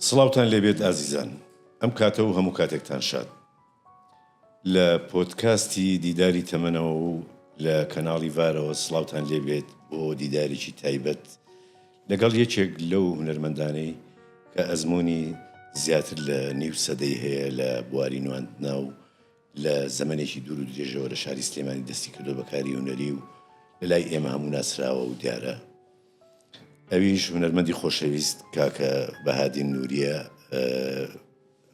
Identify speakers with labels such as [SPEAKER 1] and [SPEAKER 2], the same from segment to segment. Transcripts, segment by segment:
[SPEAKER 1] سڵاوتان لێبێت ئازیزان، ئەم کاتە و هەموو کاتێکتان شاد لە پۆدکاستی دیداری تەمەنەوە و لە کەناڵی ڤارەوە سڵاوتان لێبێت بۆ دیدارێکی تایبەت لەگەڵ یەکێک لەو هونەرمەندانەی کە ئەزمموی زیاتر لە نیو سەدەی هەیە لە بواری نواندنا و لە زەمنێکی دوور و درێژەوە لە شاری سلێمانی دەستی کردو بەکاری هونەری و لە لای ئێمە هەموو ناسراوە و دیارە. ئەویش هونەرمەندی خۆشەویست کاکە بەهادین نووریە.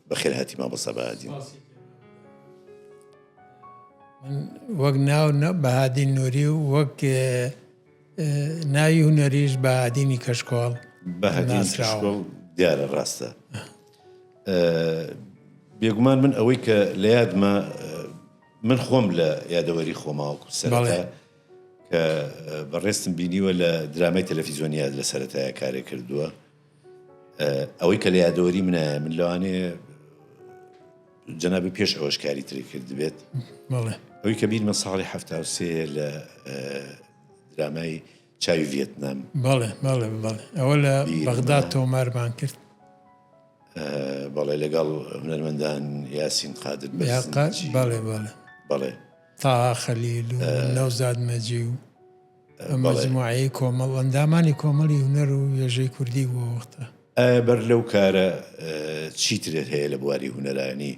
[SPEAKER 1] بەخێر هاتی مابەسە بەهادین.
[SPEAKER 2] وەک ناو بەهادین نووری و وەک ناوی هونەریش بەهادینی کەشکۆڵ
[SPEAKER 1] بەهادینی کەشکۆڵ دیارە ڕاستە. بێگومان من ئەوەی کە لە یادمە من خۆم لە یادەوەری خۆماوەکو سەرەتا کە بەڕێستم بینیوە لە درامای تەلەڤیزیۆنیات لە سەرەتایە کارێ کردووە. ئەوەی کە لە یادەوەری منە من لەوانەیە جەنابی پێش ئەوەش کاری تری کرد بێت. ئەوەی کە بیرمە ساڵی 1970 لە درامای چاوی ڤێتنام.
[SPEAKER 2] بەڵێ ئەوە لە بەغداد تۆمارمان کرد.
[SPEAKER 1] بەڵێ لەگەڵ هونەرمەندان یاسین قادر بەڵێ
[SPEAKER 2] تا خەلیل و نەوزاد مەجی و مەجموعەی کۆمەڵ ئەندامانی کۆمەڵی هونەر و وێژەی کوردی بۆ وەختە.
[SPEAKER 1] بەر لەو کارە چیترێت هەیە لە بواری هونەرانی؟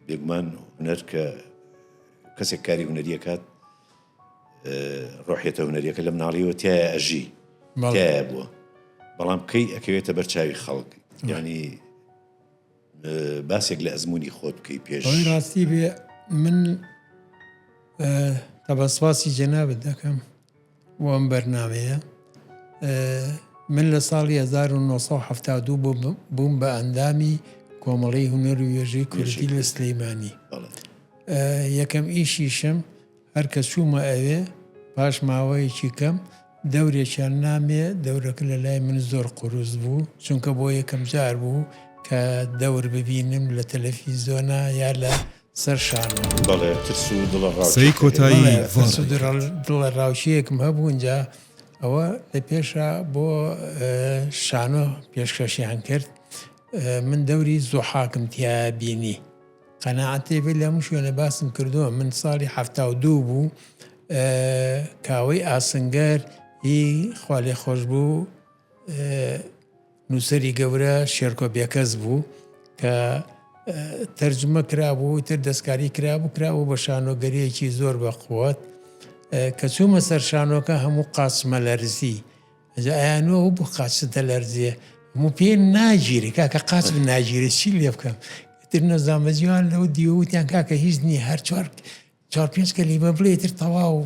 [SPEAKER 1] بێگومان هونەر کە کەسێک کاری هونەریە کات ڕۆحیەتە هونەریەکە لە مناڵیەوە تایە ئەژی تایە بووە، بەڵام کەی ئەکەوێتە بەرچاوی خەڵک، یعنی باسێک لە ئەزمموی خۆت بکەی پێش.
[SPEAKER 2] ڕاستی بێ من تەبەسپاسی جەنابەت دەکەم بۆ ئەم بەرنامەیە. من لە ساڵی 1972 بووم بە ئەندامی کۆمەڵی هونەر و وێژەی کوردی لە سلەیمانی. یەکەم ئیشیشم هەر کە چوومە ئەوێ پاش ماوەیەکی کەم دەورێکیان نامێ، دەورەکە لە لای من زۆر قوروز بوو، چونکە بۆ یەکەم جار بوو کە دەور ببینم لە تەلەڤیزیۆنە یا لە سەر شانۆ.
[SPEAKER 1] بەڵێ ترس و
[SPEAKER 3] سەی کۆتایی
[SPEAKER 2] دڵە ڕاوچیەکم هەبوو اینجا. ئەوە لە پێشە بۆ شانۆ پێشکەشیان کرد. من دەوری زوحاکم تیا بینی، قەناعەتێ بێ لە هەموو شوێنە باسم کردووە. من ساڵی 1972 بوو، کاوەی ئاسنگەر هی خوا لێ خۆش بوو، نووسەری گەورە شێرکۆ بێکەس بوو کە تەرجمە کرابوو، تر دەستکاری کرابوو بە شانۆگەریەکی زۆر بەقووەت. کە چوومە سەر شانۆکە هەموو قاچمە لەرزی، ئەجا ئایانوە بوو قاچتە لەرزیە، هەموو پێ ناگیری کاکە قاچ ناگیری چی لێ بکەم. تر نەزامەجیوان لەو دیوەوتیان کاکە هیچ نییە، هەر 4-5 کەلیمە بڵێ تر تەواو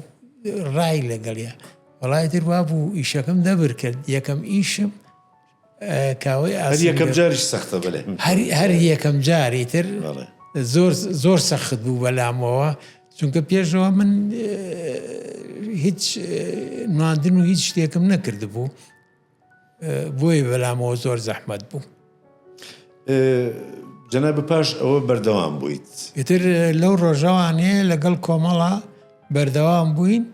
[SPEAKER 2] ڕای لەگەڵیە. وەڵای تر وا بوو ئیشەکەم دەبر کرد. یەکەم ئیشم کاوەی
[SPEAKER 1] یەکەم جاریش سەختە، بڵێ
[SPEAKER 2] هەر یەکەم جاری تر زۆر سەخت بوو بەلامەوە، چونکە پێشەوە من هیچ نواندن و هیچ شتێکم نەکرد بوو، بۆی بەلامەوە زۆر زەحمەت بوو.
[SPEAKER 1] جەناب پاش ئەوە بەردەوام بوویت؟
[SPEAKER 2] ئیتر لەو ڕۆژەوانەیە لەگەڵ کۆمەڵە بەردەوام بووین،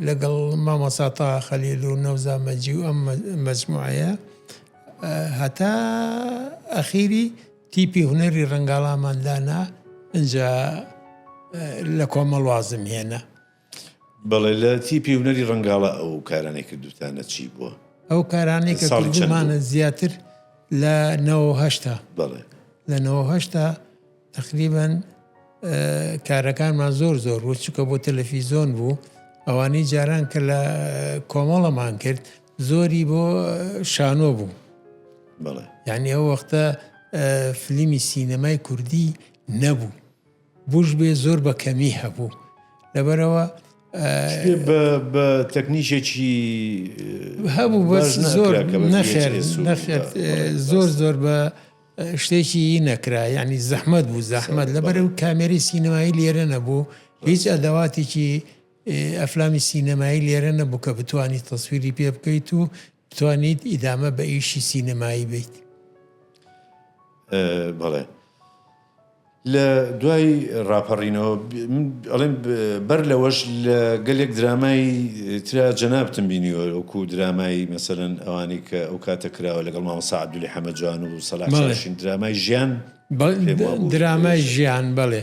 [SPEAKER 2] لەگەڵ مامۆستا تا خەلیل و نەوزاد مەجی و ئەم مەجموعەیە، هەتا ئەخیری تیپی هونەری ڕەنگاڵاماندانا ئینجا لە کۆمەڵ وازم هێنا.
[SPEAKER 1] بەڵێ لە تیپی هونەری ڕەنگاڵە ئەو کارانەی کردوتانە چی بووە؟
[SPEAKER 2] ئەو کارانەی کە کردمانە زیاتر لە 98 لە 98 تقریباً کارەکانمان زۆر بوو، چونکە بۆ تەلەڤیزۆن بوو. ئەوانەی جاران کە لە کۆمەڵەمان کرد زۆری بۆ شانۆ بوو. یعنی ئەو وەختە فلیمی سینەمای کوردی نەبوو، بوش بێ زۆر بە کەمی هەبوو. لەبەرەوە
[SPEAKER 1] بە تەکنیشێکی
[SPEAKER 2] هەبوو، بەس زۆر نەخێر زۆر بە شتێکی نەکرا، یعنی زەحمەت بوو، زەحمەت. لەبەرەو کامێری سینەمایی لێرە نەبوو، هیچ ئەدەواتێکی ئەفلامی سینەمایی لێرە نەبوو کە بتوانیت تەسویری پێ بکەیت و بتوانیت ئیدامە بە ئیشی سینەمایی بیت.
[SPEAKER 1] بەڵێ لە دوای ڕاپەڕینەوە ئەڵێن بەر لەوەش لە گەلێک درامای ترا جەنابتم بینیوە وەکو درامای مەسەلەن ئەوانی کە ئەو کاتە کراوە لەگەڵ مامۆستا عەبدولی حەمەدجوان و سەلاح شاشین درامای ژیان
[SPEAKER 2] درامای ژیان بەڵێ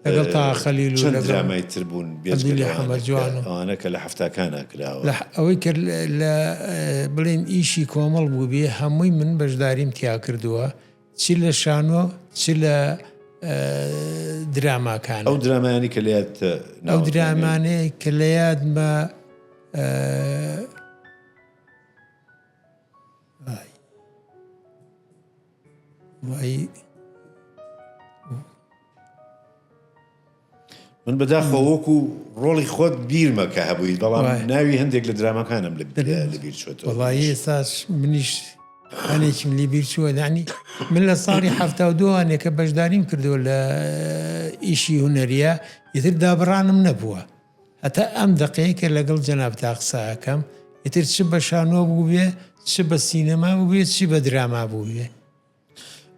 [SPEAKER 2] لەگەڵ تا خەلیل و
[SPEAKER 1] چەند درامای تر بوون
[SPEAKER 2] عەبدولی حەمەدجوان
[SPEAKER 1] ئەوانە کە لە حەفتاکانە کراوە
[SPEAKER 2] ئەوەی کرد لە بڵێن ئیشی کۆمەڵ بوو بێ هەمووی من بەشداریم تیا کردووە چی لە شانۆ چی لە دراماکان
[SPEAKER 1] ئەو درامانی کە لێت
[SPEAKER 2] ئەو درامانەیە کە لە یادمە
[SPEAKER 1] من بەداخەوە وەکو ڕۆڵی خۆت بیرمە کە هەبوویت بەڵام ناوی هەندێک لە درامەکانم لە بیر چۆتەوە
[SPEAKER 2] وەڵی ئێستاش منیش هەنێکم لێ بیر چووە دانی من لە ساڵی 1970 کە بەشداریم کردو لە ئیشی هونەریە ئیتر دابڕانم نەبووە هەتا ئەم دقەیە کە لەگەڵ جەناب تا قسەکەم ئیتر چ بە شانۆ بوو بێ چ بە سینەما بوو بێ چی بە دراما بوو بێ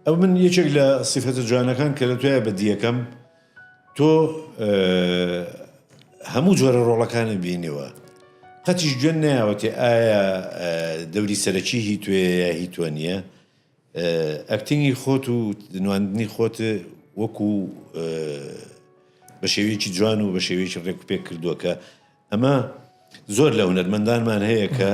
[SPEAKER 1] ئەو من یەکێک لە سیفەتە جوانەکان کە لە توایە بەدیەکەم تۆ هەموو جۆرە ڕۆڵەکانە بینیوە قەتیش گوێن نایەوەتێ ئایا دەوری سەرەکی هی توێ یا هی تۆ نییە ئەکتینگی خۆت و نواندنی خۆت وەکو بە شێوەیەکی جوان و بە شێوەیەکی ڕێک و پێک کردووە کە ئەمە زۆر لە هونەرمەندانمان هەیە کە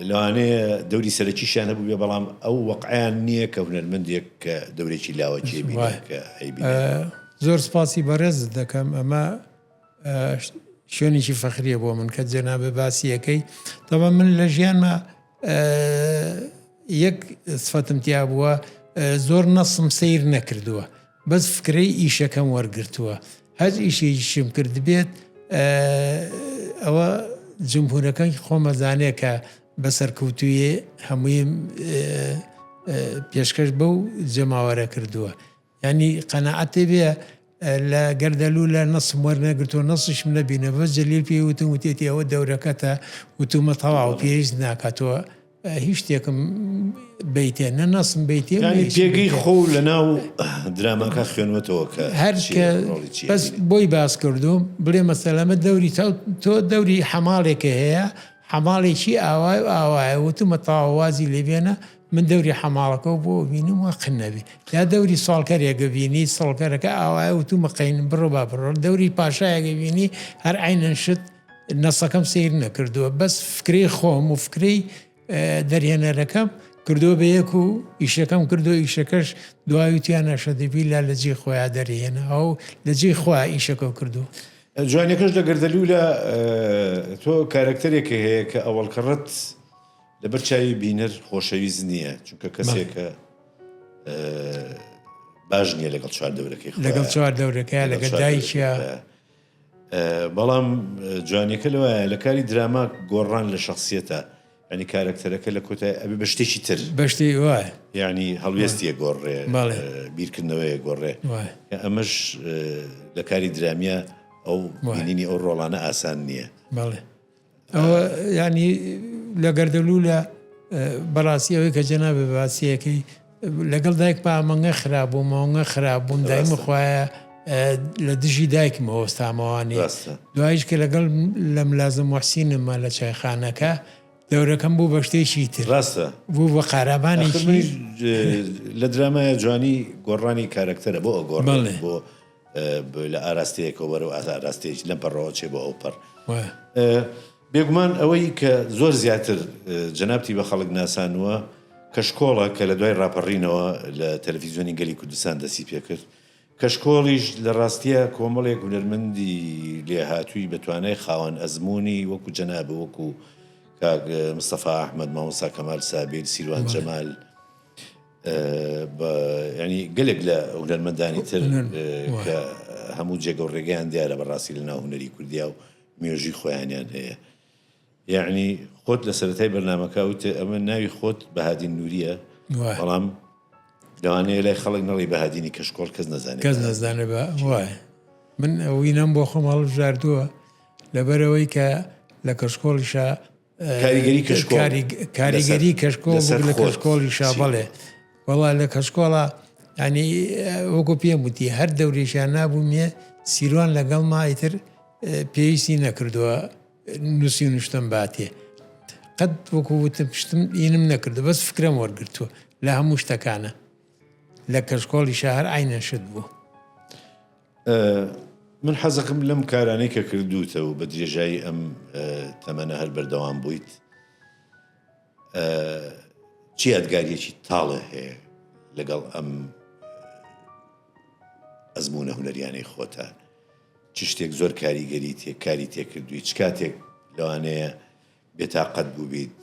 [SPEAKER 1] لەوانەیە دەوری سەرەکیشیان هەبوو بێ بەڵام ئەو وەقعیان نییە کە هونەرمەندێک کە دەورێکی لاوەکی بینێ کە ئەیبینێ
[SPEAKER 2] زۆر سپاسی بەڕێز دەکەم ئەمە شوێنێکی فەخریە بۆ من کە جەنابە باسیەکەی تەوە من لە ژیانمە یەک سفەتم تیا بووە زۆر نەسم سیر نەکردووە بەس فکرەی ئیشەکەم وەرگرتووە هەر ئیشێکیشم کرد بێت ئەوە جمهورەکەی خۆمەزانەیە کە بەسەرکەوتویە هەمووی پێشکەش بەو جەماوەرە کردووە ینی قەنەعەتێ بێ لە گەردەلوو لە نەسم وەرنەگرتووە نەسشم نەبینە بەس جەلیل پێی وتم وتێتی ئەوە دەورەکەتە وتومە تەواو پێویست ناکاتەوە هیچ شتێکم بیتێ نە نەسم بیتێ
[SPEAKER 1] پێگەی خۆ لە ناو دراماکە خوێنوەتەوە کە
[SPEAKER 2] هەر بەس بۆی باس کردوم بڵێ مەسەلەمە دەوری تۆ دەوری حەماڵێکە هەیە حەماڵێکی ئاوای و ئاوایە وتمە تاوازی لێبێنە من دەوری حەماڵەکە بۆ بینم وە قنەبی یا دەوری ساڵکەرێکە بینی ساڵکەرەکە ئاوایە وتومە قەین بڕۆ با بڕۆ دەوری پاشایەکە بینی هەر عینەن شت نەسەکەم سیر نەکردووە بەس فکری خۆم و فکری دەرهێنەرەکەم کردو بە یەک و ئیشەکەم کردو ئیشەکەش دوایوتیانە شەدەبی لا لە جێ خۆیان دەرهێنە ئەو لە جێ خۆیان ئیشەکە کردو
[SPEAKER 1] جوانەکەش لە گەردەلوو لە تۆ کارکتەرێکە هەیە کە ئەوەڵکەڕەت لەبەر چاوی بینەر خۆشەویست نییە چونکە کەسێکە باش نییە لەگەڵ چوار دەورەکەی
[SPEAKER 2] لەگەڵ چوار دەورەکەی لەگەڵ دایکە
[SPEAKER 1] بەڵام جوانەکە لەوایە لە کاری دراما گۆڕان لە شخصیەتە ینی کارکتەرەکە لە کۆتای ئەبێ بە شتێکی تر
[SPEAKER 2] بەشتی وایە
[SPEAKER 1] یعنی هەڵوێستیە گۆڕێ بیرکردنەوەیە گۆڕێ ئەمەش لە کاری درامیە ئەو بینینی ئەو ڕۆڵانە ئاسان نییە
[SPEAKER 2] بەڵێ ئەوە ینی لە گەردەلوو لە بەڕاستی ئەوەی کە جەنابێ باسیەکەی لەگەڵ دایک پامەنگە خراپبوو ماوەنگە خراپبوون دایمە خوایە لە دژی دایکمەوە ئەستامەوانی دوایش کە لەگەڵ لە ملازم موحسینمە لە چایخانەکە دەورەکەم بوو بە شتێکی تر
[SPEAKER 1] ڕاستە
[SPEAKER 2] بوو بە قارەبانێکی
[SPEAKER 1] لە درامایە جوانی گۆڕانی کارکتەرە بۆ ئەگۆڕ بۆ لە ئاراستەیەکەوە وەرەوە ئاراستەیەکی لەم پەڕەوە چێ بۆ ئەو پەڕ بێگومان ئەوەی کە زۆر زیاتر جەنابتی بە خەڵک ناسانووە کەشکۆڵە کە لە دوای ڕاپەڕینەوە لە تەلەڤیزیۆنی گەلی کوردستان دەستی پێ کرد کەشکۆڵیش لە ڕاستیە کۆمەڵێک هونەرمەندی لێهاتووی بەتوانای خاوەن ئەزمموی وەکو جەنابە وەکو کاک مستەفا ئەحمەد مامۆستا کەمال سابیر سیروان جەمال ینی گەلێک لە هونەرمەندانی تر کە هەموو جێگە و ڕێگەیان دیارە بەڕاستی لە ناو هونەری کوردیا و مێژوی خۆیانیان هەیە یعنی خۆت لە سەرەتای بەرنامەکە وتێ ئەمە ناوی خۆت بەهادین نووریە بەڵام لەوانەیە لای خەڵک نەڵی بەهادینی کەشکۆڵ کەس نەزانێت
[SPEAKER 2] کەس نەزانێت بە وایە من ئەوینەم بۆ خۆم هەڵبژاردووە لەبەرەوەی کە لە کەشکۆڵیشە کاریگەری کەشکۆڵ لە کەشکۆڵیشە بەڵێ وەڵا لە کەشکۆڵە ینی وەکو پێم وتی هەر دەورێشیان نابوومیە سیروان لەگەڵ مایتر پێویستی نەکردووە نووسی و نیشتم باتێ قەت وەکو وتم پشتم ئینم نەکردو بەس فکرم وەرگرتووە لە هەموو شتەکانە لە کەشکۆڵی شەهر عینەن شت بوو.
[SPEAKER 1] من حەزەکەم لەم کارانەی کە کردوتەوە بە درێژایی ئەم تەمەنە هەر بەردەوام بوویت چی یادگاریەکی تاڵە هەیە لەگەڵ ئەم ئەزمونە هونەریانەی خۆتە چ شتێک زۆر کاریگەری تێ کاری تێکردووی چ کاتێک لەوانەیە بێتاقەت بوو بیت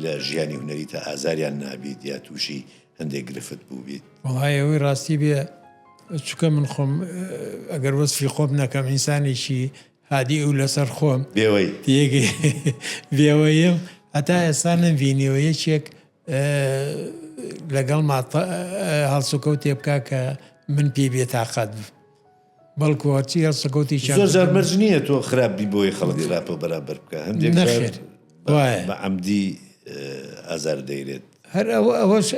[SPEAKER 1] لە ژیانی هونەری تا ئازاریان نابیت یا تووشی هەندێک گرفت بوو بیت.
[SPEAKER 2] وڵای ئەوەی ڕاستی بێ چکە من خۆم ئەگەر وەسفی خۆم نەکەم ئینسانێکی هادی و لەسەر خۆم
[SPEAKER 1] بێوەی
[SPEAKER 2] تێگەی بێوەیم هەتا ئێستا نەمبینیەوە یەکێک لەگەڵ هەڵسوکەوت تێ بکە کە من پێ بێتاقەت بەڵکو هەرچی هەڵسوکەوتی
[SPEAKER 1] زۆر جارمەرج نییە تۆ خراپبی بۆی خەڵک خراپە بەرامبەر بکە هەندێک بە عەمدی ئازار دەیرێت
[SPEAKER 2] هەر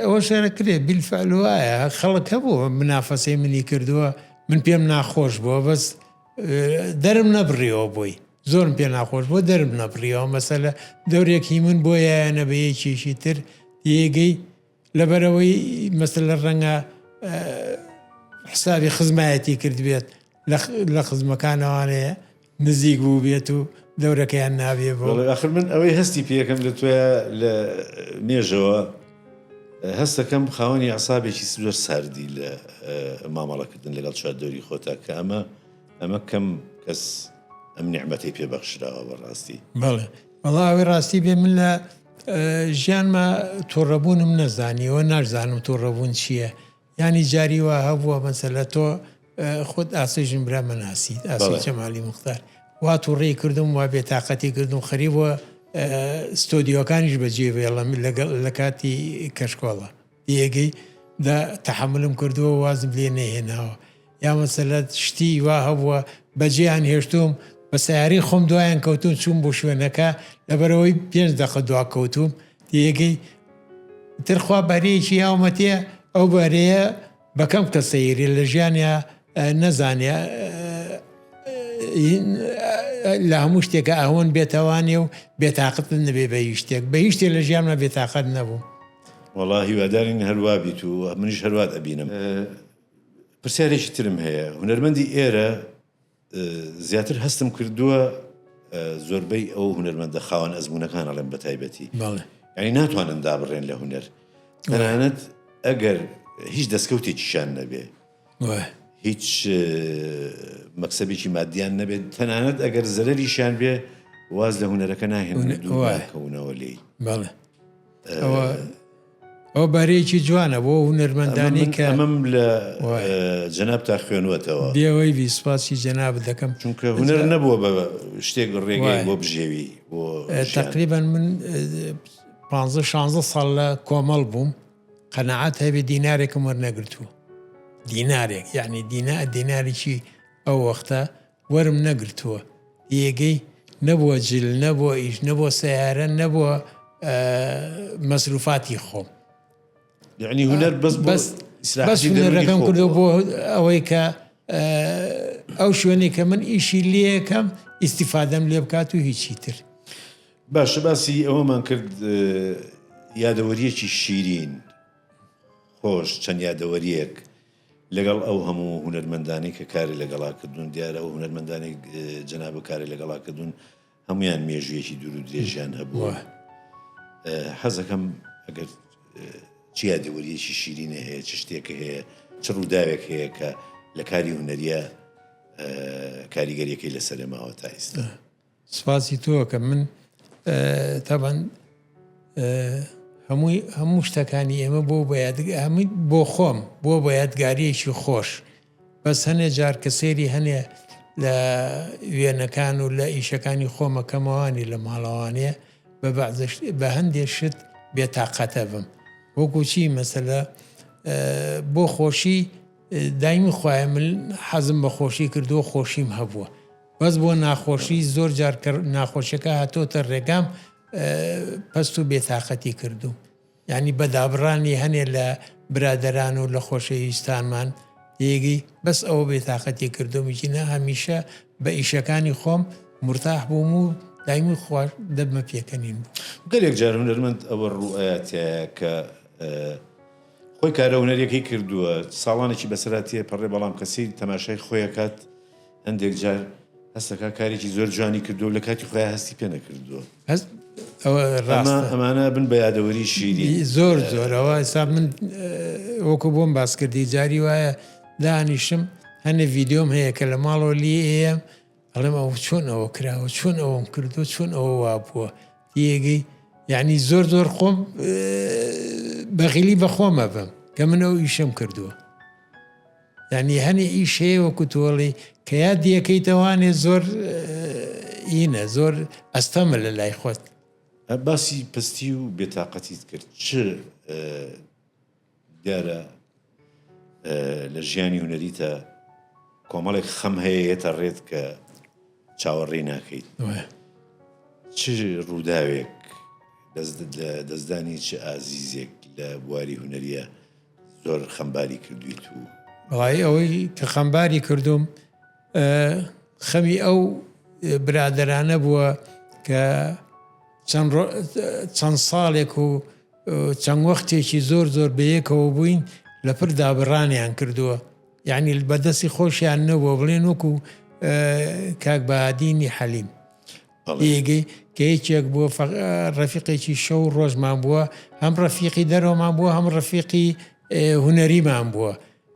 [SPEAKER 2] ئەوە شارەکرێ بیلفعل وایە خەڵک هەبوو منافەسەی منی کردووە من پێم ناخۆش بووە بەس دەرم نەبڕیەوە بۆی زۆرم پێ ناخۆش بۆ دەرم نەبڕیەوە مەسەلە دەورێکی من بۆیە نەبەیەکیشی تر یێگەی لەبەرەوەی مەسەلە ڕەنگە حسابی خزمایەتی کرد بێت لە خزمەکانەوانەیە نزیک بوو بێت و دەورەکەیان نابێ بۆ
[SPEAKER 1] آخر من ئەوەی هەستی پێەکەم لە توێە لە مێژەوە هەستەکەم خاوەنی عسابێکی زۆر ساردی لە مامەڵەکردن لەگەڵ چواردەوری خۆتا کە ئەمە کەم کەس ئەم نیعمەتەی پێبەخشراوە بەڕاستی.
[SPEAKER 2] بەڵێ وەڵاوی ڕاستی بێ من لە ژیانمە تۆڕەبوونم نەزانیەوە ناشزانم تۆڕەبوون چییە ینی جاری وا هەبووە مەسەلە تۆ خۆت ئاسی ژمبرا مەناسیت ئاسی جەمالی مختار وا تووڕێی کردم وا بێتاقەتی کردم خەریبووە ستۆدیۆکانیش بەجێبێڵم لە کاتی کەشکۆڵە دیێگەی تەحملم کردووە وازم لێ نەهێناوە یا مەسەلە شتی وا هەبووە بەجێیان هێشتوم بە سیاری خۆم دوایان کەوتون چوون بۆ شوێنەکە لەبەرەوەی 5 دقە دوا کەوتوم دیێگەی ترخوا بەرەیەکی یاومەتێ ئەو بەرەیە بەکەم کە سەیری لە ژیانیا نەزانێ لە هەموو شتێکە ئەوەن بێتەوانێ و بێتاقت نەبێ بە هیچ شتێک بە هیچ شتێک لە ژیانمە بێتاقەت نەبوو.
[SPEAKER 1] وەڵا هیوادارین هەروە بیت و منیش هەروات ئەبینم. پرسیارێکی ترم هەیە هونەرمەندی ئێرە زیاتر هەستم کردووە زۆربەی ئەو هونەرمەندە خاوەن ئەزمونەکان ئەڵێم بە تایبەتی یعنی ناتوانن دابڕێن لە هونەر تەنانەت ئەگەر هیچ دەستکەوتێکیشان نەبێ هیچ مەکسەبێکی مادیان نەبێت تەنانەت ئەگەر زەرەریشان بێ واز لە هونەرەکە ناهێنەوە لێی.
[SPEAKER 2] بەڵێ ئەو بارەیەکی جوانە بۆ هونەرمەندانی کە
[SPEAKER 1] ئەمەم لە جەناب تا خوێنوەتەوە
[SPEAKER 2] بێەوەی ویسپاسی جەناب دەکەم
[SPEAKER 1] چونکە هونەر نەبووە بە شتێک ڕێگای بۆ بژێوی
[SPEAKER 2] تقریبان من 15-16 ساڵ لە کۆمەڵ بووم قەنەعەت هەبێ دینارێکم وەرنەگرتووە دینارێک یعنی دینارێکی ئەو وەختە وەرم نەگرتووە یێگەی نەبووە جل نەبووە ئیش نەبووە سیارە نەبووە مەسروفاتی خۆم
[SPEAKER 1] یعنی هونەر
[SPEAKER 2] بەس هونەرەکەم کردو بۆ ئەوەی کە ئەو شوێنێ کە من ئیشی لێەکەم ئیسیفادەم لێ بکات و هیچی تر.
[SPEAKER 1] باشە باسی ئەوەمان کرد یادەوەریەکی شیرین خۆش چەند یادەوەریەک لەگەڵ ئەو هەموو هونەرمەندانی کە کاری لەگەڵاکردون دیارە ئەو هونەرمەندانی جەناب کاری لەگەڵاکردون هەمویان مێژویەکی دوور و درێژیان هەبووە. حەزەکەم ئەگەر چی یادەوەریەکی شیرینە هەیە چ شتێکە هەیە چ ڕووداوێک هەیە کە لە کاری هونەریە کاریگەریەکەی لەسەر ماوە تا ئێستا.
[SPEAKER 2] سپاسی تۆ کە من تەبەن هەموو شتەکانی ئێمە بۆ خۆم بۆ بە یادگاریەکی خۆش بەس هەنێ جار کە سێری هەنێ لە وێنەکان و لە ئیشەکانی خۆمەکەمەوانی لە ماڵەوانەیە بە هەندێک شت بێتاقەتە بم وەکو چی مەسەلە بۆ خۆشی دایمی خوایە من حەزم بە خۆشی کردووە خۆشیم هەبووە بەس بۆ ناخۆشی زۆر جار ناخۆشیەکە هاتۆتە ڕێگام پەست و بێتاقەتی کردوم یعنی بەدابڕانی هەنێ لە برادران و لە خۆشەویستانمان یەگەی بەس ئەوە بێتاقەتی کردومیژینە هەمیشە بە ئیشەکانی خۆم مرتاح بووم و دایمی خوار دەبمە پێکەنین بوو.
[SPEAKER 1] گەلێک جار هونەرمەند ئەوە ڕوئایەتەیە کە خۆی کارە هونەرەکەی کردووە ساڵانێکی بەسەراتیە پەڕێ بەڵام کەسی تەماشای خۆیەکات هەندێک جار هەستەکە کارێکی زۆر جوانی کردو و لە کاتی خۆیان هەستی پێ نەکردووە.
[SPEAKER 2] ئەوە ڕاستە
[SPEAKER 1] ئەمانە بن بە یادەوەری شیری
[SPEAKER 2] زۆر زۆرەوە ئێستا من وەکو بۆم باس کردی جاری وایە دانیشم هەنێ ڤیددیۆم هەیە کە لە ماڵەوە لی ئێم ئەڵێم ئەو چۆن ئەوە کراوە چۆن ئەوم کردو چۆن ئەوە وا بووە یەگەی یعنی زۆر زۆر خۆم بەغیلی بە خۆمە بم کە من ئەو ئیشم کردووە یعنی هەنێ ئیش هەیە وەکو تۆڵی کە یاد یەکەیتەوانێ زۆر ئینە زۆر ئەستەمە لە لای خۆت.
[SPEAKER 1] باسی پستی و بێتاقەتیت کرد چ دیارە لە ژیانی هونەریتە کۆمەڵێک خەم هەیەیەتە ڕێت کە چاوەڕێی ناکەیت چ ڕووداوێک دەستدانی چه ئازیزێک لە بواری هونەریە زۆر خەمباری کردویت و
[SPEAKER 2] بەڵای ئەوەی کە خەمباری کردوم خەمی ئەو برادرانە بووە کە چەند ساڵێک و چەند وەختێکی زۆر زۆر بەیەکەوە بووین لە پڕ دابڕانیان کردووە یعنی بەدەستی خۆشیان نەبووە بڵێن وەکو کاک بەهادینی حەلیم ئێگەی کە یەکێک بووە ڕەفیقێکی شەو ڕۆژمان بووە هەم ڕەفیقی دەرەوەمان بووە هەم ڕەفیقی هونەریمان بووە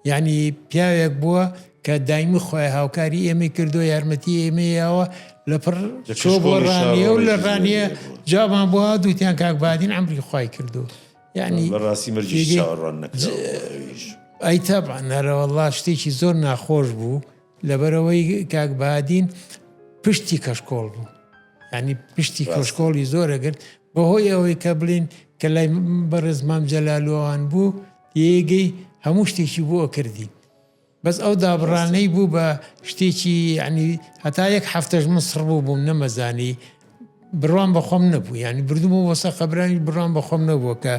[SPEAKER 2] یعنی پیاوێک بووە کە دایمی خۆی هاوکاری ئێمە کردو یارمەتی ئێمەیەوە لە پڕ چۆ بۆ ڕانیە و لە ڕانیە جامان بووە دووتیان کاک بەهادین عەمری خۆی کردو یعنی
[SPEAKER 1] بەڕاستی مەرجی چاوەڕوان نەکراوە
[SPEAKER 2] ئەی تەبعا نەرەوەڵڵا شتێکی زۆر ناخۆش بوو لەبەرەوەی کاک بەهادین پشتی کەشکۆڵ بوو ینی پشتی کەشکۆڵی زۆرەگرت بەهۆی ئەوەی کە بڵین کە لای بەڕێز مام جەلالوان بوو یێگەی هەموو شتێکی بووە کردی بەس ئەو دابڕانەی بوو بە شتێکی ینی هەتا یەک هەفتەش مسڕ بوو بووم نەمەزانی بڕوان بە خۆم نەبوو ینی بردومەوە وەسە قەبرانی بڕوان بە خۆم نەبووە کە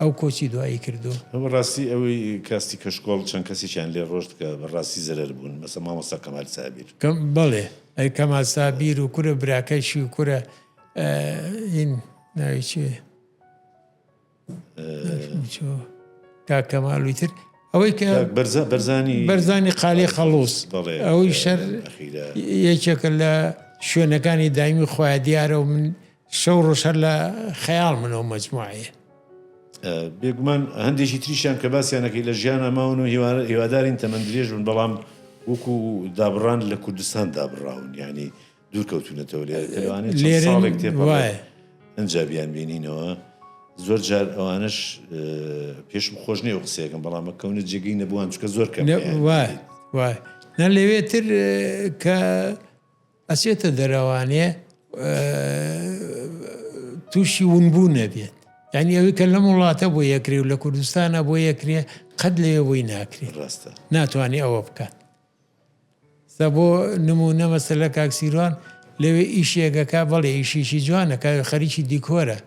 [SPEAKER 2] ئەو کۆچی دوایی کردو.
[SPEAKER 1] بەڕاستی ئەوەی کاستی کەشکۆڵ چەند کەسێکیان لێ ڕۆشت کە بەڕاستی زەرەر بوون مەسە مامۆستا کەمال سابیر
[SPEAKER 2] بەڵێ ئەی کەمال سابیر و کورە براکەشی و کورە ئین ناوی چێ کاک کەماڵوی تر ئەوەی کە بەرزانی قالی خەڵوس ئەوەی شەر یەکێکە لە شوێنەکانی دایمی خۆیان دیارە و من شەو ڕۆژ هەر لە خەیاڵ منەوە مەجموعەیە
[SPEAKER 1] بێگومان هەندێکی تریشیان کە باسییانەکەی لە ژیانە ماون و هیوادارین تەمەند درێژ بن بەڵام وەکو دابڕان لە کوردستان دابڕاون ینی دوورکەوتونەتەوە لێرەوانێت تێ ئەنجابیان بینینەوە زۆر جار ئەوانش پێشم خۆش نیە و قسەیەکەم بەڵام کەونە جێگەی نەبووان چکە زۆر کەم
[SPEAKER 2] وای نە لەوێتر کە ئەچێتە دەرەوانێ تووشی ونبوو نەبێت یعنی ئەوەی کە لەم وڵاتە بۆ یەکرێ و لە کوردستانە بۆ یەکرێ قەت لەوێ بۆی ناکرێت
[SPEAKER 1] ڕاستە
[SPEAKER 2] ناتوانێت ئەوە بکات سە بۆ نمونە مەسەلە کاکسیروان لەوێ ئیشێگەکە بەڵێ ئیشیشی جوانەکە خەریکی دیکۆرە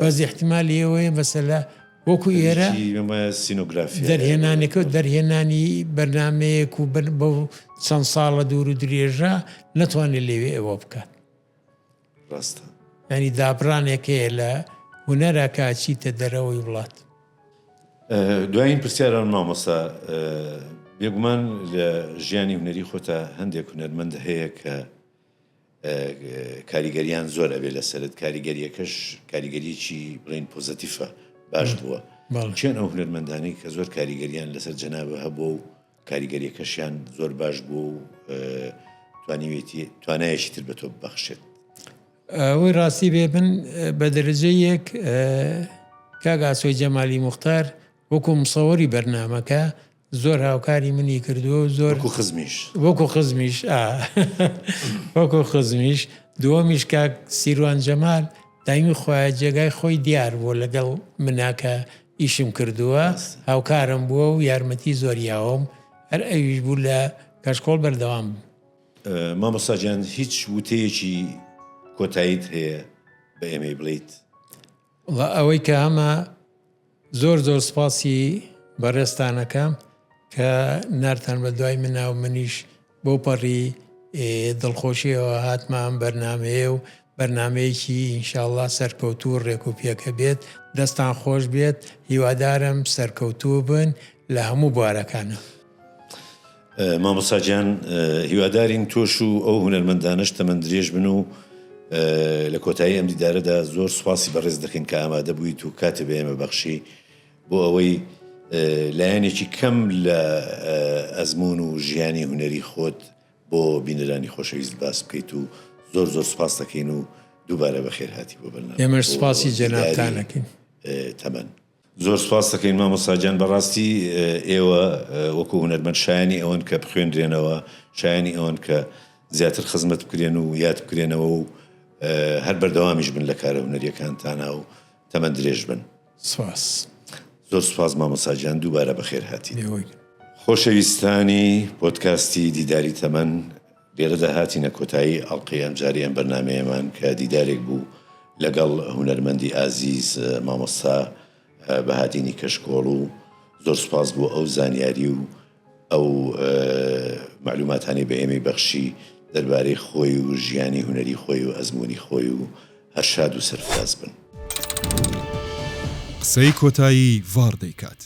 [SPEAKER 2] بەس احتیمالی ئەوەیە مەسەلە وەکو ئێرە دەرهێنانێکە دەرهێنانی بەرنمەیەک و بە چەند ساڵە دوور و درێژە نەتوانێت لەوێ ئەوە بکات
[SPEAKER 1] ڕاستە
[SPEAKER 2] ینی دابڕانێکەیە لە هونەرە کاچیتە دەرەوەی وڵات.
[SPEAKER 1] دوایین پرسیاران مامۆستا بێگومان لە ژیانی هونەری خۆتە هەندێک هونەرمەند هەیە کە کاریگەریان زۆر ئەبێ لەسەرت کاریگەریەکەش کاریگەریکی بڵین پۆزەتیفە باش بووە چێن ئەو هونەرمەندانی کە زۆر کاریگەریان لەسەر جەنابە هەبوو و کاریگەریەکەشیان زۆر باش بوو و توانایەکی تر بە تۆ ببەخشێت.
[SPEAKER 2] ئەوەی ڕاستی بێ من بە دەرەجەیەک کاک ئاسۆی جەمالی موختار وەکو مسەوەری بەرنامەکە زۆر هاوکاری منی کردووە و زۆر وەکو خزمیش دووەمیش کاک سیروان جەمال دایمی خۆیان جێگای خۆی دیار بووە لەگەڵ مناکە ئیشم کردووە هاوکارم بووە و یارمەتی زۆریاوم هەر ئەویش بوو لە کەشکۆڵ بەردەوام بوو.
[SPEAKER 1] مامۆستاجان هیچ وتەیەکی کۆتاییت هەیە بە ئێمەی بڵیت؟
[SPEAKER 2] ئەوەی کە ئەمە زۆر زۆر سپاسی بەڕێستانەکەم کە نارتان بە دوای مناو منیش بۆ پەڕی دڵخۆشیەوە هاتمان بەرنمەیە و بەرنمەیەکی ئینشاءڵڵا سەرکەوتوو ڕێک و پێکە بێت دەستان خۆش بێت هیوادارم سەرکەوتوو بن لە هەموو بوارەکانە.
[SPEAKER 1] مامۆساجان هیوادارین تۆش و ئەو هونەرمەندانش تەمەند درێژ بن و لە کۆتایی ئەم دیدارەدا زۆر سوپاسی بەڕێز دەکەین کە ئامادە بوویت و کاتێ بە ئێمە بەخشی بۆ ئەوەی لایەنێکی کەم لە ئەزمون و ژیانی هونەری خۆت بۆ بینەرانی خۆشەویست باس بکەیت و زۆر زۆر سوپاس دەکەین و دووبارە بەخێر هاتی بۆ بەرنامە.
[SPEAKER 2] ئێمەش سوپاسی جەنابتانەکەین.
[SPEAKER 1] تەمەن زۆر سوپاس دەکەین مامۆساجان بەڕاستی ئێوە وەکو هونەرمەند شایانی ئەوەن کە بخوێنرێنەوە شایانی ئەوەن کە زیاتر خزمەت بکرێن و یاد بکرێنەوە و هەر بەردەوامیش بن لە کارە هونەریەکانتانە و تەمەند درێژ بن.
[SPEAKER 2] سوپاس.
[SPEAKER 1] زۆر سوپاس مامۆساجان دووبارە بەخێر هاتی. خۆشەویستانی پۆدکاستی دیداری تەمەن لێرەدا هاتینە کۆتایی ئەڵقەی ئەمجاری ئەم بەرنامەیەمان کە دیدارێک بوو لەگەڵ هونەرمەندی ئازیز مامۆستا بەهادینی کەشکۆڵ و زۆر سوپاس بوو ئەو زانیاری و ئەو معلوماتانی بە ئێمەی بەخشی دەربارەی خۆی و ژیانی هونەری خۆی و ئەزمموی خۆی و هەر شاد و سەرفراز بن.
[SPEAKER 3] قسەی کۆتایی ڤار دەیکات.